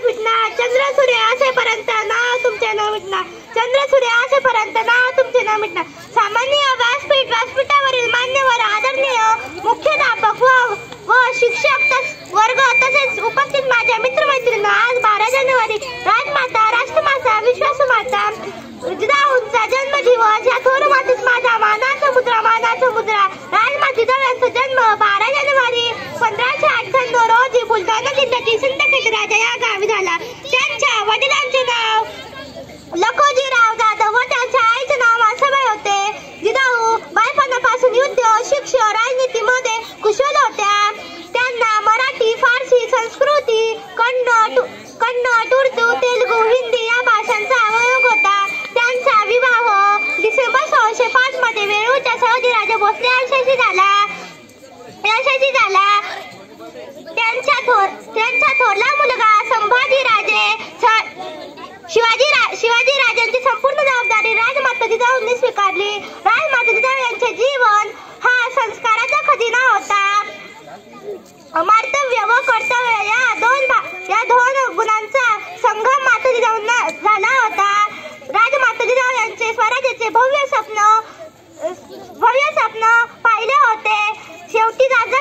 मिटणार, चंद्र सूर्य असेपर्यंत नाव तुमचे न मिटणार, चंद्र सूर्य असेपर्यंत नाव तुमचे न मिटणार. सामान्य व्यासपीठावरील मान्यवर, आदरणीय मुख्याध्यापक व शिक्षक वर्ग तसेच उपस्थित माझ्या मित्रमैत्रिणी, आज 12 जानेवारी राजमाता, राष्ट्रमाता, विश्वासमाता जिजाऊंचा जन्मदिवस. या थोर मातीत माझा मानाचा मुद्रा राजमाता जिजाऊ यांचा जन्म 12 जानेवारी 1598 रोजी बुलढाणा जिल्ह्यातील सिंदखेड राजा या गावी झाला. त्यांच्या वडिलांचे नाव लखोजीराव जाधव व त्यांच्या आईचे नाव मासाबाई होते. जिजाऊ बालपणापासून युद्ध, शिक्षण, राजनीतीमध्ये कुशल होत्या. त्यांना मराठी, फारसी, संस्कृती, कन्नड, उर्दू, तेलुगू, हिंदी या भाषांचा अवयोग होता. त्यांचा विवाह डिसेंबर 1605 मध्ये वेरूळच्या संभाजीराजे भोसले यांच्याशी झाला. त्यांचा थोरला मुलगा संभाजीराजे शिवाजी राजांची संपूर्ण जबाबदारी राजमाता जिजाऊंनी स्वीकारली. राजमाता जिजाऊ यांचे जीवन हा संस्काराचा खजिना होता. कर्तव्य व कर्तव्य या दोन गुणांचा संगम माता जिजाऊंना झाला होता. राजमाता जिजाऊ यांचे स्वराज्याचे भव्य स्वप्न पाहिले होते. शेवटी राजा